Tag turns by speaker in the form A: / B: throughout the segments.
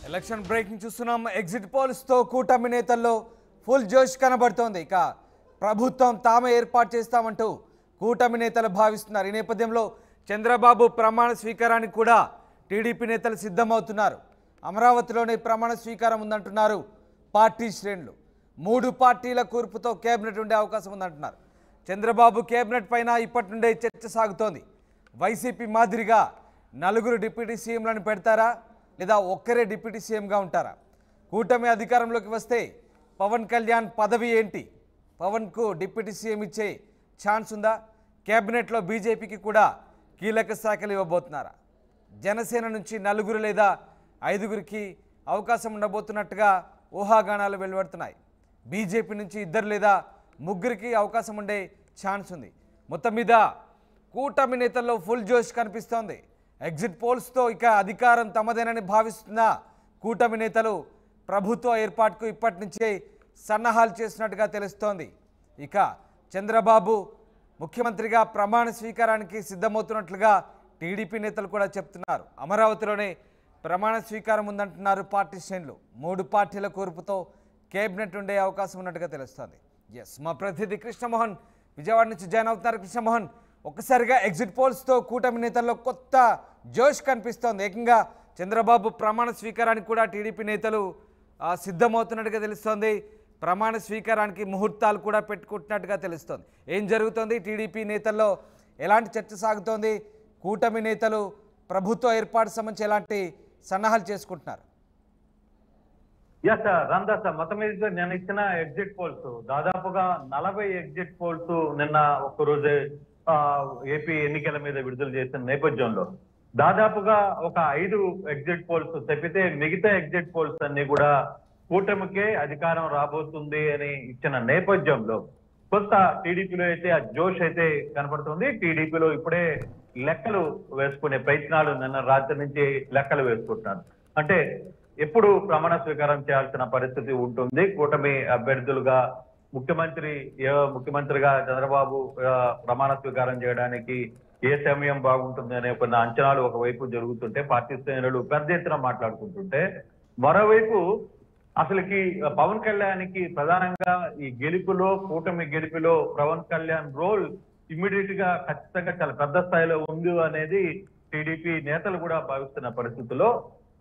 A: Election breaking చూస్తున్నాం. Exit polls తో కూటమి నేతల్లో ఫుల్ జోష్ కనబడుతోంది. ఇక ప్రభుత్వం తామే ఏర్పాటు చేస్తామంటూ కూటమి నేతలు భావిస్తున్నారు. ఈ నేపథ్యంలో చంద్రబాబు ప్రమాణ స్వీకారానికి కూడా టీడీపీ నేతలు సిద్ధమవుతున్నారు. అమరావతిలోనే ప్రమాణ స్వీకారం ఉందంటున్నారు పార్టీ శ్రేణులు. 3 పార్టీల కూర్పుతో కేబినెట్ ఉండే అవకాశం ఉందంటున్నారు. చంద్రబాబు కేబినెట్ పైన ఇప్పటి నుండే చర్చ సాగుతోంది. వైసీపీ మాదిరిగా 4 డిప్యూటీ సీఎంలను పెడతారా లేదా ఒక్కరే డిప్యూటీ సీఎంగా ఉంటారా? కూటమి అధికారంలోకి వస్తే పవన్ కళ్యాణ్ పదవి ఏంటి? పవన్కు డిప్యూటీ సీఎం ఇచ్చే ఛాన్స్ ఉందా? కేబినెట్లో బీజేపీకి కూడా కీలక శాఖలు ఇవ్వబోతున్నారా? జనసేన నుంచి 4 లేదా 5కి అవకాశం ఉండబోతున్నట్టుగా ఊహాగానాలు వెలువడుతున్నాయి. బీజేపీ నుంచి 2 లేదా 3కి అవకాశం ఉండే ఛాన్స్ ఉంది. మొత్తం మీద కూటమి నేతల్లో ఫుల్ జోష్ కనిపిస్తోంది. ఎగ్జిట్ పోల్స్తో ఇక అధికారం తమదేనని భావిస్తున్న కూటమి నేతలు ప్రభుత్వ ఏర్పాటుకు ఇప్పటి నుంచే సన్నాహాలు చేసినట్టుగా తెలుస్తోంది. ఇక చంద్రబాబు ముఖ్యమంత్రిగా ప్రమాణ స్వీకారానికి సిద్ధమవుతున్నట్లుగా టీడీపీ నేతలు కూడా చెప్తున్నారు. అమరావతిలోనే ప్రమాణ స్వీకారం ఉందంటున్నారు పార్టీ శ్రేణులు. 3 పార్టీల కూర్పుతో కేబినెట్ ఉండే అవకాశం ఉన్నట్టుగా తెలుస్తోంది. మా ప్రతినిధి కృష్ణమోహన్ విజయవాడ నుంచి జాయిన్ అవుతున్నారు. కృష్ణమోహన్, ఒక్కసారిగా ఎగ్జిట్ పోల్స్తో కూటమి నేతల్లో కొత్త జోష్ కనిపిస్తోంది. ఏకంగా చంద్రబాబు ప్రమాణ స్వీకారానికి కూడా టీడీపీ నేతలు సిద్ధమవుతున్నట్టుగా తెలుస్తోంది. ప్రమాణ స్వీకారానికి ముహూర్తాలు కూడా పెట్టుకుంటున్నట్టుగా తెలుస్తోంది. ఏం జరుగుతోంది? టీడీపీ నేతల్లో ఎలాంటి చర్చ సాగుతోంది? కూటమి నేతలు ప్రభుత్వ ఏర్పాటు సంబంధించి ఎలాంటి సన్నాహాలు చేసుకుంటున్నారు?
B: రామదాస్, మొత్తం మీద నేను ఇచ్చిన ఎగ్జిట్ పోల్స్ దాదాపుగా 40 ఎగ్జిట్ పోల్స్ నిన్న ఒక్కరోజే ఏపీ ఎన్నికల మీద విడుదల చేసిన నేపథ్యంలో దాదాపుగా ఒక 5 ఎగ్జిట్ పోల్స్ తప్పితే మిగతా ఎగ్జిట్ పోల్స్ అన్ని కూడా కూటమికే అధికారం రాబోతుంది అని ఇచ్చిన నేపథ్యంలో కొంత టీడీపీలో అయితే ఆ జోష్ అయితే కనపడుతుంది. టీడీపీలో ఇప్పుడే లెక్కలు వేసుకునే ప్రయత్నాలు నిన్న రాత్రి నుంచి లెక్కలు వేసుకుంటున్నారు. అంటే ఎప్పుడు ప్రమాణ స్వీకారం చేయాల్సిన పరిస్థితి ఉంటుంది, కూటమి అభ్యర్థులుగా ముఖ్యమంత్రిగా చంద్రబాబు ప్రమాణ స్వీకారం చేయడానికి ఏ సమయం బాగుంటుంది అనే కొన్ని అంచనాలు ఒకవైపు జరుగుతుంటే పార్టీ శ్రేణులు పెద్ద ఎత్తున మాట్లాడుకుంటుంటే, మరోవైపు అసలుకి పవన్ కళ్యాణ్కి ప్రధానంగా ఈ కూటమి గెలుపులో పవన్ కళ్యాణ్ రోల్ ఇమ్మీడియట్ గా ఖచ్చితంగా చాలా పెద్ద స్థాయిలో ఉంది అనేది టీడీపీ నేతలు కూడా భావిస్తున్న పరిస్థితుల్లో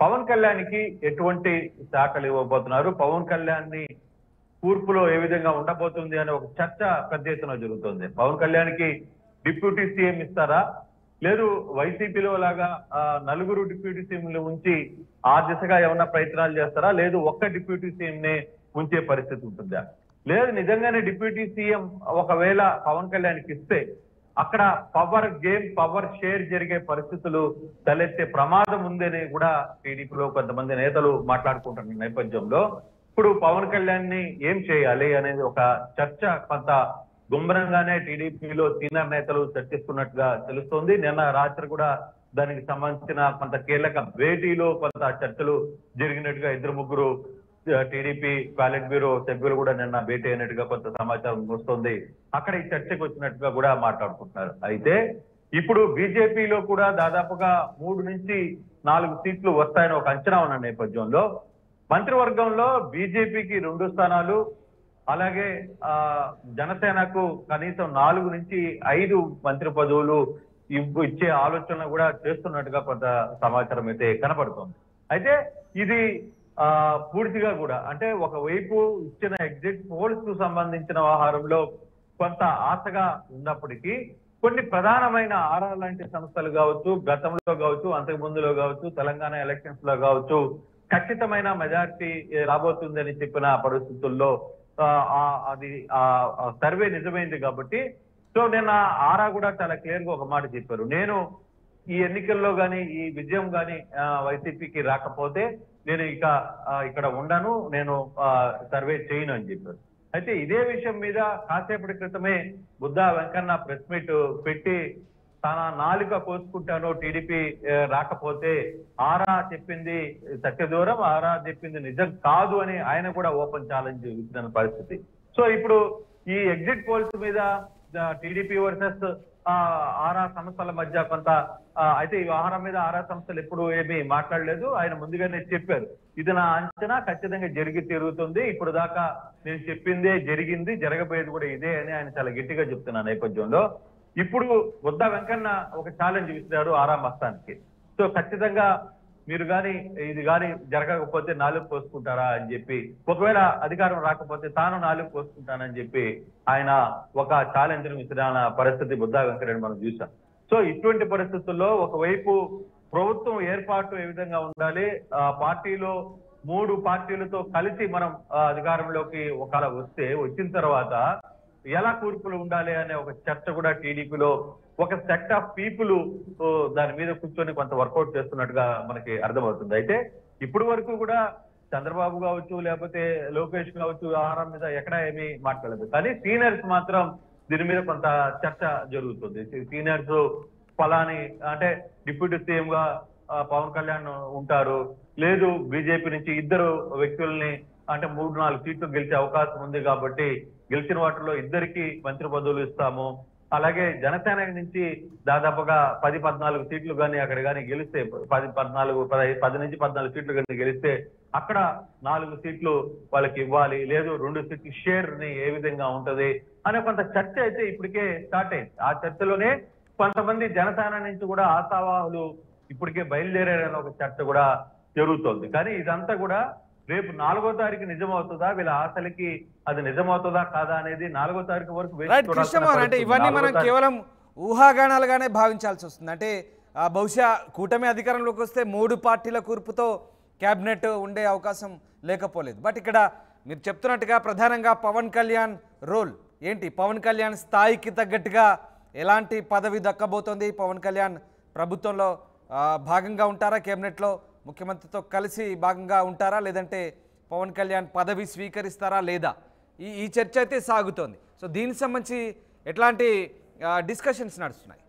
B: పవన్ కళ్యాణ్కి ఎటువంటి శాఖలు ఇవ్వబోతున్నారు, పవన్ కళ్యాణ్ ని కూర్పులో ఏ విధంగా ఉండబోతుంది అనే ఒక చర్చ పెద్ద ఎత్తున జరుగుతుంది. పవన్ కళ్యాణ్కి డిప్యూటీ సీఎం ఇస్తారా, లేదు వైసీపీలో లాగా 4 డిప్యూటీ సీఎంలు ఉంచి ఆ దిశగా ఏమన్నా ప్రయత్నాలు చేస్తారా, లేదు ఒక్క డిప్యూటీ సీఎం ని ఉంచే పరిస్థితి ఉంటుందా, లేదు నిజంగానే డిప్యూటీ సీఎం ఒకవేళ పవన్ కళ్యాణ్కి ఇస్తే అక్కడ పవర్ షేర్ జరిగే పరిస్థితులు తలెత్తే ప్రమాదం ఉందని కూడా టీడీపీలో కొంతమంది నేతలు మాట్లాడుకుంటున్న నేపథ్యంలో ఇప్పుడు పవన్ కళ్యాణ్ ని ఏం చేయాలి అనేది ఒక చర్చ కొంత గుంభరంగానే టీడీపీలో సీనియర్ నేతలు చర్చిస్తున్నట్టుగా తెలుస్తోంది. నిన్న రాత్రి కూడా దానికి సంబంధించిన కొంత కీలక భేటీలో కొంత చర్చలు జరిగినట్టుగా 2-3 టీడీపీ పాలిట్ బ్యూరో సభ్యులు కూడా నిన్న భేటీ అయినట్టుగా కొంత సమాచారం వస్తుంది. అక్కడ ఈ చర్చకు వచ్చినట్టుగా కూడా మాట్లాడుకుంటున్నారు. అయితే ఇప్పుడు బీజేపీలో కూడా దాదాపుగా 3 నుంచి 4 సీట్లు వస్తాయని ఒక అంచనా ఉన్న నేపథ్యంలో మంత్రివర్గంలో బీజేపీకి 2 స్థానాలు, అలాగే జనసేనకు కనీసం 4 నుంచి 5 మంత్రి పదవులు ఇచ్చే ఆలోచన కూడా చేస్తున్నట్టుగా కొంత సమాచారం అయితే కనపడుతోంది. అయితే ఇది పూర్తిగా కూడా అంటే ఒకవైపు ఇచ్చిన ఎగ్జిట్ పోల్స్ కు సంబంధించిన వ్యవహారంలో కొంత ఆశగా ఉన్నప్పటికీ కొన్ని ప్రధానమైన ఆరా లాంటి సంస్థలు కావచ్చు, గతంలో కావచ్చు, అంతకు ముందులో కావచ్చు, తెలంగాణ ఎలక్షన్స్ లో కావచ్చు ఖచ్చితమైన మెజారిటీ రాబోతుందని చెప్పిన పరిస్థితుల్లో అది సర్వే నిజమైంది. కాబట్టి సో నిన్న ఆరా కూడా చాలా క్లియర్ గా ఒక మాట చెప్పారు, నేను ఈ ఎన్నికల్లో గాని ఈ విజయం గాని వైసీపీకి రాకపోతే నేను ఇక్కడ ఉండను, నేను సర్వే చేయను అని చెప్పారు. అయితే ఇదే విషయం మీద కాసేపటి క్రితమే బుద్ధా వెంకన్న ప్రెస్ మీట్ పెట్టి తన నాలుక కోసుకుంటాను టీడీపీ రాకపోతే, ఆరా చెప్పింది సత్యదూరం, ఆరా చెప్పింది నిజం కాదు అని ఆయన కూడా ఓపెన్ ఛాలెంజ్ ఇచ్చిన పరిస్థితి. సో ఇప్పుడు ఈ ఎగ్జిట్ పోల్స్ మీద టీడీపీ వర్సెస్ ఆరా సంస్థల మధ్య కొంత అయితే ఈ వ్యవహారం మీద ఆరా సంస్థలు ఎప్పుడు ఏమీ మాట్లాడలేదు. ఆయన ముందుగానే చెప్పారు, ఇది నా అంచనా, ఖచ్చితంగా జరిగి తీరుతుంది, ఇప్పుడు దాకా నేను చెప్పిందే జరిగింది, జరగబోయేది కూడా ఇదే అని ఆయన చాలా గట్టిగా చెప్తున్న నేపథ్యంలో ఇప్పుడు బుద్ధ వెంకన్న ఒక ఛాలెంజ్ విసిరారు ఆరా మస్తానికి. సో ఖచ్చితంగా మీరు గాని ఇది గాని జరగకపోతే నాలుగు పోసుకుంటారా అని చెప్పి, ఒకవేళ అధికారం రాకపోతే తాను నాలుగు పోసుకుంటానని చెప్పి ఆయన ఒక ఛాలెంజ్ ను విసిరిన పరిస్థితి బుద్ధా వెంకటరెడ్డి మనం చూసాం. సో ఇటువంటి పరిస్థితుల్లో ఒకవైపు ప్రభుత్వం ఏర్పాటు ఏ విధంగా ఉండాలి, పార్టీలో 3 పార్టీలతో కలిసి మనం అధికారంలోకి ఒకవేళ వచ్చిన తర్వాత ఎలా కూర్పులు ఉండాలి అనే ఒక చర్చ కూడా టీడీపీలో ఒక సెట్ ఆఫ్ పీపుల్ దాని మీద కూర్చొని కొంత వర్కౌట్ చేస్తున్నట్టుగా మనకి అర్థమవుతుంది. అయితే ఇప్పుడు వరకు కూడా చంద్రబాబు కావచ్చు, లేకపోతే లోకేష్ కావచ్చు, ఆహారం మీద ఎక్కడ ఏమీ మాట్లాడలేదు. కానీ సీనియర్స్ మాత్రం దీని మీద కొంత చర్చ జరుగుతుంది. సీనియర్స్ ఫలాని అంటే డిప్యూటీ సీఎం గా పవన్ కళ్యాణ్ ఉంటారు, లేదు బీజేపీ నుంచి 2 వ్యక్తుల్ని అంటే 3-4 సీట్లు గెలిచే అవకాశం ఉంది కాబట్టి గెలిచిన వాటిలో 2కి మంత్రి పదవులు ఇస్తాము, అలాగే జనసేన నుంచి దాదాపుగా 10-14 సీట్లు కానీ అక్కడ కానీ గెలిస్తే 10 నుంచి 14 సీట్లు కానీ గెలిస్తే అక్కడ 4 సీట్లు వాళ్ళకి ఇవ్వాలి, లేదు 2 సీట్లు షేర్ ని ఏ విధంగా ఉంటది అనే కొంత చర్చ అయితే ఇప్పటికే స్టార్ట్ అయింది. ఆ చర్చలోనే కొంతమంది జనసేన నుంచి కూడా ఆశావాహులు ఇప్పటికే బయలుదేరారని ఒక చర్చ కూడా జరుగుతోంది. కానీ ఇదంతా కూడా రేపు 4వ తారీఖు నిజమవుతుందా, వీళ్ళ ఆశలకి అది నిజమవుతుందా కాదా అనేది 4వ తారీఖు వరకు
A: అంటే ఇవన్నీ మనం కేవలం ఊహాగానాలుగానే భావించాల్సి వస్తుంది. అంటే బహుశా కూటమి అధికారంలోకి వస్తే 3 పార్టీల కూర్పుతో క్యాబినెట్ ఉండే అవకాశం లేకపోలేదు. బట్ ఇక్కడ మీరు చెప్తున్నట్టుగా ప్రధానంగా పవన్ కళ్యాణ్ రోల్ ఏంటి, పవన్ కళ్యాణ్ స్థాయికి తగ్గట్టుగా ఎలాంటి పదవి దక్కబోతోంది, పవన్ కళ్యాణ్ ప్రభుత్వంలో భాగంగా ఉంటారా, కేబినెట్లో ముఖ్యమంత్రితో కలిసి భాగంగా ఉంటారా, లేదంటే పవన్ కళ్యాణ్ పదవి స్వీకరిస్తారా లేదా, ఈ చర్చ అయితే సాగుతోంది. సో దీనికి సంబంధించి ఎట్లాంటి డిస్కషన్స్ నడుస్తున్నాయి?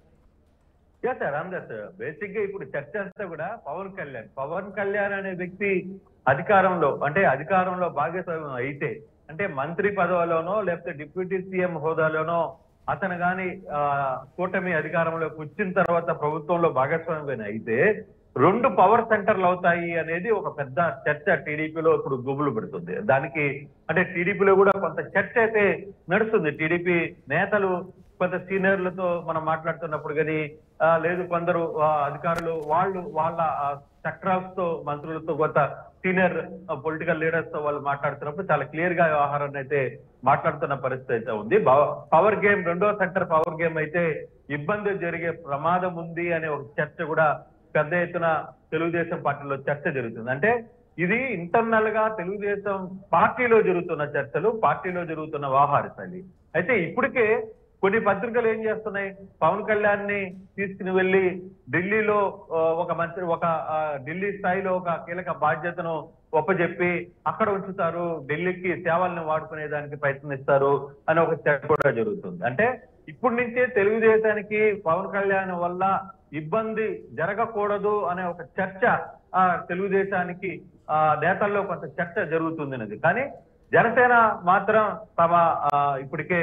B: బేసిక్ గా ఇప్పుడు చర్చ అంతా కూడా పవన్ కళ్యాణ్ అనే వ్యక్తి అధికారంలో భాగస్వామ్యం అయితే అంటే మంత్రి పదవిలోనో లేకపోతే డిప్యూటీ సీఎం హోదాలోనో అతను గాని కూటమి అధికారంలోకి వచ్చిన తర్వాత ప్రభుత్వంలో భాగస్వామ్యం అయితే 2 పవర్ సెంటర్లు అవుతాయి అనేది ఒక పెద్ద చర్చ టీడీపీలో ఇప్పుడు గుబులు పెడుతుంది. దానికి అంటే టీడీపీలో కూడా కొంత చర్చ అయితే నడుస్తుంది. టీడీపీ నేతలు కొంత సీనియర్లతో మనం మాట్లాడుతున్నప్పుడు కానీ లేదు కొందరు అధికారులు వాళ్ళ సెక్టర్స్ తో మంత్రులతో కొంత సీనియర్ పొలిటికల్ లీడర్స్ తో వాళ్ళు మాట్లాడుతున్నప్పుడు చాలా క్లియర్ గా వ్యవహారాన్ని అయితే మాట్లాడుతున్న పరిస్థితి అయితే ఉంది. పవర్ గేమ్ 2వ సెక్టర్ పవర్ గేమ్ అయితే ఇబ్బంది జరిగే ప్రమాదం ఉంది అనే ఒక చర్చ కూడా పెద్ద ఎత్తున తెలుగుదేశం పార్టీలో చర్చ జరుగుతుంది. అంటే ఇది ఇంటర్నల్ గా తెలుగుదేశం పార్టీలో జరుగుతున్న చర్చలు, పార్టీలో జరుగుతున్న వ్యవహారాలు. అయితే ఇప్పటికే కొన్ని పత్రికలు ఏం చేస్తున్నాయి, పవన్ కళ్యాణ్ ని తీసుకుని వెళ్లి ఢిల్లీలో ఢిల్లీ స్థాయిలో ఒక కీలక బాధ్యతను ఒప్పజెప్పి అక్కడ ఉంచుతారు, ఢిల్లీకి సేవల్ని వాడుకునే దానికి ప్రయత్నిస్తారు అని ఒక చర్చ కూడా జరుగుతుంది. అంటే ఇప్పటి నుంచే తెలుగుదేశానికి పవన్ కళ్యాణ్ వల్ల ఇబ్బంది జరగకూడదు అనే ఒక చర్చ తెలుగుదేశానికి నేతల్లో కొంత చర్చ జరుగుతుంది అనేది. కానీ జనసేన మాత్రం ఇప్పటికే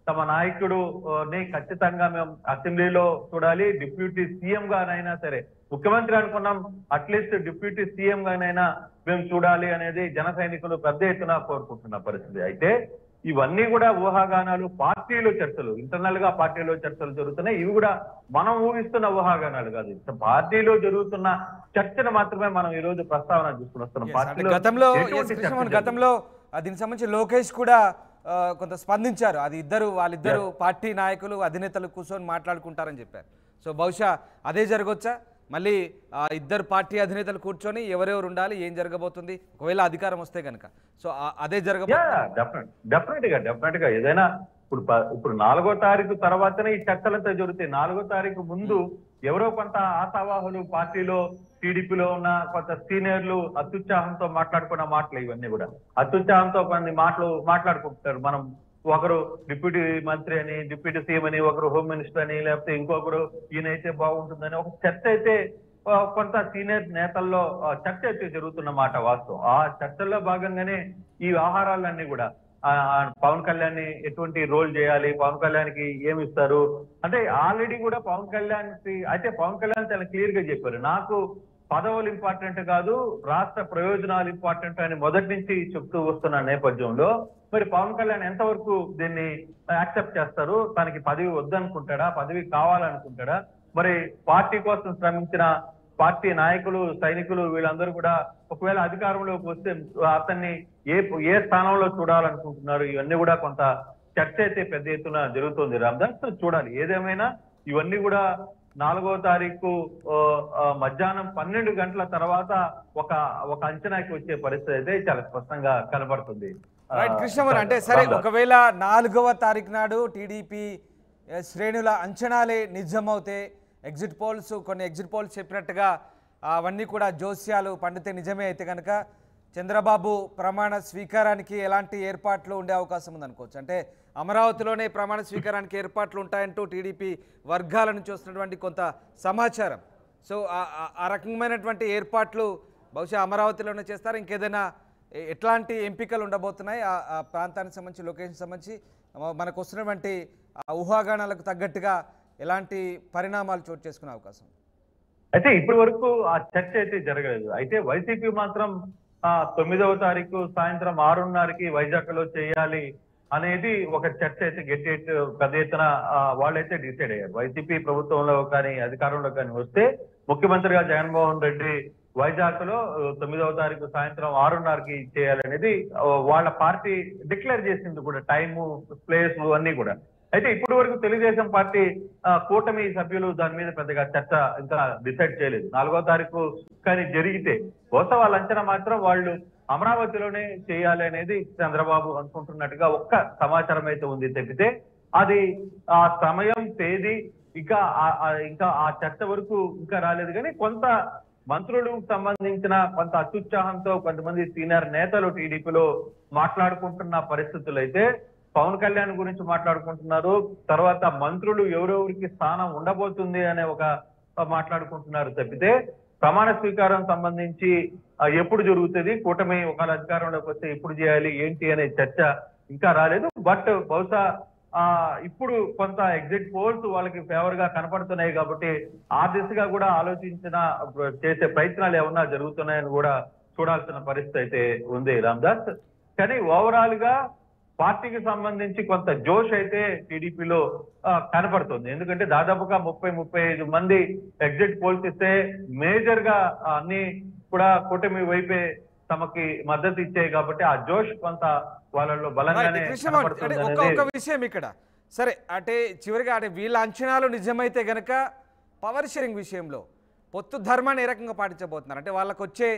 B: తమ నాయకుడుని ఖచ్చితంగా మేము అసెంబ్లీలో చూడాలి, డిప్యూటీ సీఎం గానైనా సరే, ముఖ్యమంత్రి అనుకున్నాం అట్లీస్ట్ డిప్యూటీ సీఎం గానైనా మేము చూడాలి అనేది జన సైనికులు పెద్ద ఎత్తున కోరుకుంటున్న పరిస్థితి. అయితే ఇవన్నీ కూడా ఊహాగానాలు, పార్టీలో చర్చలు, ఇంటర్నల్ గా పార్టీలో చర్చలు జరుగుతున్నాయి. ఇవి కూడా మనం ఊహిస్తున్న ఊహాగానాలు కాదు, పార్టీలో జరుగుతున్న చర్చను మాత్రమే మనం ఈ రోజు ప్రస్తావన చూసుకుని వస్తున్నాం.
A: గతంలో దీనికి సంబంధించి లోకేష్ కూడా కొంత స్పందించారు, అది వాళ్ళిద్దరు పార్టీ నాయకులు అధినేతలు కూర్చొని మాట్లాడుకుంటారని చెప్పారు. సో బహుశా అదే జరగవచ్చా, మళ్ళీ 2 పార్టీ అధినేతలు కూర్చొని ఎవరెవరు ఉండాలి, ఏం జరగబోతుంది ఒకవేళ అధికారం వస్తే కనుక, సో అదే జరగబోతుంది.
B: డెఫినెట్ గా ఏదైనా ఇప్పుడు 4వ తారీఖు తర్వాతనే ఈ చర్చలంతా జరుగుతాయి. 4వ తారీఖు ముందు ఎవరో కొంత ఆశావాహులు పార్టీలో టీడీపీలో ఉన్న కొంత సీనియర్లు అత్యుత్సాహంతో మాట్లాడుకున్న మాటలు ఇవన్నీ కూడా అత్యుత్సాహంతో కొన్ని మాటలు మాట్లాడుకుంటారు. మనం ఒకరు డిప్యూటీ మంత్రి అని, డిప్యూటీ సీఎం అని, ఒకరు హోమ్ మినిస్టర్ అని, లేకపోతే ఇంకొకరు ఈయనైతే బాగుంటుందని ఒక చర్చ అయితే కొంత సీనియర్ నేతల్లో చర్చ అయితే జరుగుతున్న మాట వాస్తవం. ఆ చర్చల్లో భాగంగానే ఈ వ్యవహారాలన్నీ కూడా పవన్ కళ్యాణ్ ని ఎటువంటి రోల్ చేయాలి, పవన్ కళ్యాణ్ కి ఏమి ఇస్తారు అంటే ఆల్రెడీ కూడా పవన్ కళ్యాణ్ అయితే పవన్ కళ్యాణ్ చాలా క్లియర్ గా చెప్పారు, నాకు పదవులు ఇంపార్టెంట్ కాదు, రాష్ట్ర ప్రయోజనాలు ఇంపార్టెంట్ అని మొదటి నుంచి చెప్తూ వస్తున్న నేపథ్యంలో మరి పవన్ కళ్యాణ్ ఎంతవరకు దీన్ని యాక్సెప్ట్ చేస్తారు? తనకి పదవి వద్దనుకుంటాడా, పదవి కావాలనుకుంటాడా? మరి పార్టీ కోసం శ్రమించిన పార్టీ నాయకులు, సైనికులు వీళ్ళందరూ కూడా ఒకవేళ అధికారంలోకి వస్తే అతన్ని ఏ స్థానంలో చూడాలనుకుంటున్నారు? ఇవన్నీ కూడా కొంత చర్చ అయితే పెద్ద ఎత్తున జరుగుతుంది రామదాస్. చూడాలి. ఏదేమైనా ఇవన్నీ కూడా 4వ తారీఖు మధ్యాహ్నం 12 గంటల తర్వాత ఒక అంచనాకి వచ్చే పరిస్థితి అయితే చాలా స్పష్టంగా కనబడుతుంది.
A: రైట్ కృష్ణమోహన్, అంటే సరే ఒకవేళ 4వ తారీఖు నాడు టీడీపీ శ్రేణుల అంచనాలే నిజమవుతే, కొన్ని ఎగ్జిట్ పోల్స్ చెప్పినట్టుగా అవన్నీ కూడా జోస్యాలు పండితే నిజమే అయితే కనుక చంద్రబాబు ప్రమాణ స్వీకారానికి ఎలాంటి ఏర్పాట్లు ఉండే అవకాశం ఉందనుకోవచ్చు? అంటే అమరావతిలోనే ప్రమాణ స్వీకారానికి ఏర్పాట్లు ఉంటాయంటూ టీడీపీ వర్గాల నుంచి వస్తున్నటువంటి కొంత సమాచారం. సో ఆ రకమైనటువంటి ఏర్పాట్లు బహుశా అమరావతిలోనే చేస్తారు. ఇంకేదైనా ఎట్లాంటి ఎంపికలు ఉండబోతున్నాయి ఆ ప్రాంతానికి సంబంధించి, లొకేషన్ సంబంధించి మనకు వస్తున్నటువంటి ఊహాగానాలకు తగ్గట్టుగా ఎలాంటి పరిణామాలు చోటు చేసుకునే అవకాశం?
B: అయితే ఇప్పటి వరకు ఆ చర్చ అయితే జరగలేదు. అయితే వైసీపీ మాత్రం 9వ తారీఖు సాయంత్రం 6:30కి వైజాగ్ లో చేయాలి అనేది ఒక చర్చ అయితే పెద్ద ఎత్తున వాళ్ళైతే డిసైడ్ అయ్యారు. వైసీపీ ప్రభుత్వంలో కానీ అధికారంలో కానీ వస్తే ముఖ్యమంత్రిగా జగన్మోహన్ రెడ్డి వైజాగ్ లో 9వ తారీఖు సాయంత్రం 6:30కి చేయాలనేది వాళ్ళ పార్టీ డిక్లేర్ చేసింది కూడా, టైము, ప్లేస్ అన్ని కూడా. అయితే ఇప్పటి వరకు తెలుగుదేశం పార్టీ కూటమి సభ్యులు దాని మీద పెద్దగా చర్చ ఇంకా డిసైడ్ చేయలేదు. 4వ తారీఖు కానీ జరిగితే బహుశా వాళ్ళ అంచనా మాత్రం వాళ్ళు అమరావతిలోనే చేయాలి అనేది చంద్రబాబు అనుకుంటున్నట్టుగా ఒక్క సమాచారం అయితే ఉంది తప్పితే అది ఆ సమయం, తేదీ ఇంకా ఆ చర్చ వరకు ఇంకా రాలేదు. కానీ కొంత మంత్రులకు సంబంధించిన కొంత అత్యుత్సాహంతో కొంతమంది సీనియర్ నేతలు టీడీపీలో మాట్లాడుకుంటున్న పరిస్థితులు అయితే పవన్ కళ్యాణ్ గురించి మాట్లాడుకుంటున్నారు. తర్వాత మంత్రులు ఎవరెవరికి స్థానం ఉండబోతుంది అనే ఒక మాట్లాడుకుంటున్నారు తప్పితే ప్రమాణ స్వీకారం సంబంధించి ఎప్పుడు జరుగుతుంది, కూటమి ఒకవేళ అధికారంలోకి వస్తే ఎప్పుడు చేయాలి ఏంటి అనే చర్చ ఇంకా రాలేదు. బట్ బహుశా ఇప్పుడు కొంత ఎగ్జిట్ పోల్స్ వాళ్ళకి ఫేవర్ గా కనపడుతున్నాయి కాబట్టి ఆ దిశగా కూడా చేసే ప్రయత్నాలు ఏమన్నా జరుగుతున్నాయని కూడా చూడాల్సిన పరిస్థితి అయితే ఉంది రామదాస్. కానీ ఓవరాల్ గా పార్టీకి సంబంధించి కొంత జోష్ అయితే టీడీపీలో కనపడుతుంది. ఎందుకంటే దాదాపుగా 30-35 మంది ఎగ్జిట్ పోల్స్ ఇస్తే మేజర్ గా అన్ని కూడా కూటమి వైపే తమకి మద్దతు ఇచ్చాయి కాబట్టి ఆ జోష్ కొంత వాళ్ళలో బలంగానే
A: ఒక విషయం ఇక్కడ సరే, అంటే చివరిగా అంటే వీళ్ళ అంచనాలు నిజమైతే గనక పవర్ షేరింగ్ విషయంలో పొత్తు ధర్మాన్ని ఏ రకంగా పాటించబోతున్నారు? అంటే వాళ్ళకు వచ్చే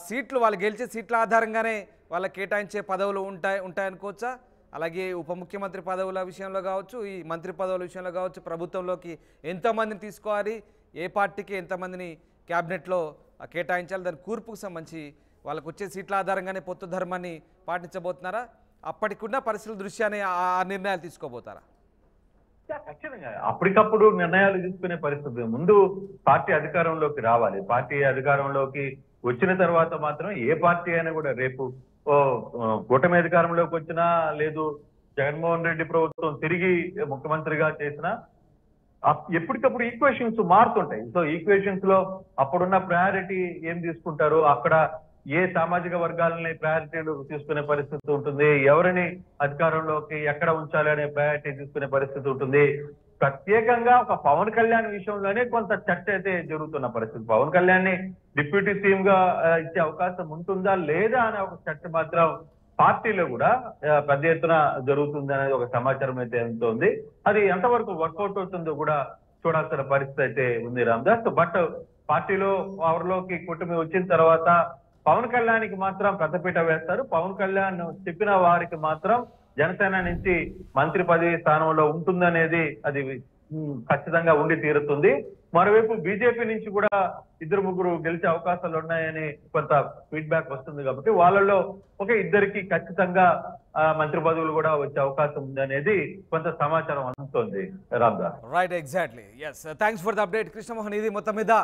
A: సీట్లు, వాళ్ళు గెలిచే సీట్ల ఆధారంగానే వాళ్ళకి కేటాయించే పదవులు ఉంటాయనుకోవచ్చా? అలాగే ఉప ముఖ్యమంత్రి పదవుల విషయంలో కావచ్చు, ఈ మంత్రి పదవుల విషయంలో కావచ్చు, ప్రభుత్వంలోకి ఎంతమందిని తీసుకోవాలి, ఏ పార్టీకి ఎంతమందిని క్యాబినెట్లో కేటాయించాలి, దాని కూర్పుకు సంబంధించి వాళ్ళకు వచ్చే సీట్ల ఆధారంగానే పొత్తు ధర్మాన్ని పాటించబోతున్నారా? అప్పటికున్న పరిస్థితుల దృష్ట్యానే ఆ నిర్ణయాలు తీసుకోబోతారా?
B: ఖచ్చితంగా అప్పటికప్పుడు నిర్ణయాలు తీసుకునే పరిస్థితి. ముందు పార్టీ అధికారంలోకి రావాలి. పార్టీ అధికారంలోకి వచ్చిన తర్వాత మాత్రం ఏ పార్టీ అయినా కూడా రేపు కూటమి అధికారంలోకి వచ్చినా, లేదు జగన్మోహన్ రెడ్డి ప్రభుత్వం తిరిగి ముఖ్యమంత్రిగా చేసినా ఎప్పటికప్పుడు ఈక్వేషన్స్ మారుతుంటాయి. సో ఈక్వేషన్స్ లో అప్పుడున్న ప్రయారిటీ ఏం తీసుకుంటారు, అక్కడ ఏ సామాజిక వర్గాలని ప్రయారిటీలు తీసుకునే పరిస్థితి ఉంటుంది, ఎవరిని అధికారంలోకి ఎక్కడ ఉంచాలి అనే ప్రయారిటీ తీసుకునే పరిస్థితి ఉంటుంది. ప్రత్యేకంగా ఒక పవన్ కళ్యాణ్ విషయంలోనే కొంత చర్చ అయితే జరుగుతున్న పరిస్థితి. పవన్ కళ్యాణ్ ని డిప్యూటీ సీఎం గా ఇచ్చే అవకాశం ఉంటుందా లేదా అనే ఒక చర్చ మాత్రం పార్టీలో కూడా పెద్ద ఎత్తున జరుగుతుంది అనేది ఒక సమాచారం అయితే ఉంది. అది ఎంతవరకు వర్కౌట్ అవుతుందో కూడా చూడాల్సిన పరిస్థితి అయితే ఉంది రామదాస్. బట్ పార్టీలో పవర్లోకి కూటమి వచ్చిన తర్వాత పవన్ కళ్యాణ్కి మాత్రం పెద్దపీట వేస్తారు. పవన్ కళ్యాణ్ చెప్పిన వారికి మాత్రం జనసేన నుంచి మంత్రి పదవి స్థానంలో ఉంటుందనేది అది ఖచ్చితంగా ఉండి తీరుతుంది. మరోవైపు బీజేపీ నుంచి కూడా 2-3 గెలిచే అవకాశాలు ఉన్నాయని కొంత ఫీడ్బ్యాక్ వస్తుంది కాబట్టి వాళ్ళలో ఒక 2కి ఖచ్చితంగా మంత్రి పదవులు కూడా వచ్చే అవకాశం ఉంది అనేది కొంత సమాచారం అందుతోంది Ramdas.
A: Right, exactly. Yes, thanks for the update Krishnamohan. ఇది మొత్తం మీద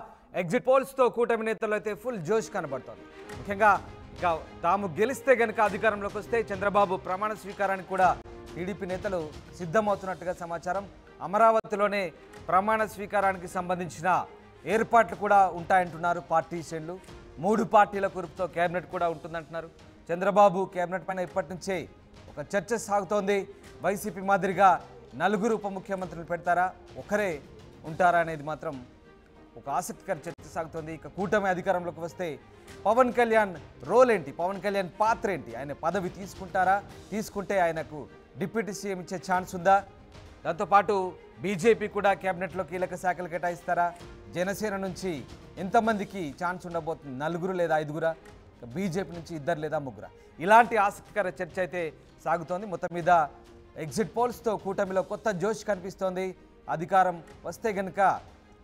A: ఎగ్జిట్ పోల్స్ తో కూటమి నేతలు అయితే ఫుల్ జోష్ కనబడుతోంది. ముఖ్యంగా ఇక తాము గెలిస్తే గనక అధికారంలోకి వస్తే చంద్రబాబు ప్రమాణ స్వీకారానికి కూడా టీడీపీ నేతలు సిద్ధమవుతున్నట్టుగా సమాచారం. అమరావతిలోనే ప్రమాణ స్వీకారానికి సంబంధించిన ఏర్పాట్లు కూడా ఉంటాయంటున్నారు పార్టీ శ్రేణులు. 3 పార్టీల కురుపుతో కేబినెట్ కూడా ఉంటుందంటున్నారు. చంద్రబాబు కేబినెట్ పైన ఇప్పటి నుంచే ఒక చర్చ సాగుతోంది. వైసీపీ మాదిరిగా 4 ఉప ముఖ్యమంత్రులు పెడతారా, ఒకరే ఉంటారా అనేది మాత్రం ఒక ఆసక్తికర చర్చ సాగుతోంది. ఇక కూటమి అధికారంలోకి వస్తే పవన్ కళ్యాణ్ రోల్ ఏంటి, పవన్ కళ్యాణ్ పాత్ర ఏంటి, ఆయన పదవి తీసుకుంటారా, తీసుకుంటే ఆయనకు డిప్యూటీ సీఎం ఇచ్చే ఛాన్స్ ఉందా, దాంతోపాటు బీజేపీ కూడా కేబినెట్లో కీలక శాఖలు కేటాయిస్తారా, జనసేన నుంచి ఎంతమందికి ఛాన్స్ ఉండబోతుంది, 4 లేదా 5, బీజేపీ నుంచి 2 లేదా 3, ఇలాంటి ఆసక్తికర చర్చ అయితే సాగుతోంది. మొత్తం మీద ఎగ్జిట్ పోల్స్తో కూటమిలో కొత్త జోష్ కనిపిస్తోంది. అధికారం వస్తే గనుక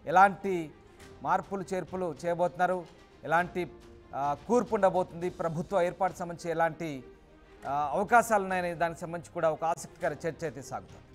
A: ఎలాంటి మార్పులు చేర్పులు చేయబోతున్నారు, ఎలాంటి కూర్పు ఉండబోతుంది, ప్రభుత్వ ఏర్పాటు సంబంధించి ఎలాంటి అవకాశాలు ఉన్నాయనే దానికి సంబంధించి కూడా ఒక ఆసక్తికర చర్చ అయితే సాగుతుంది.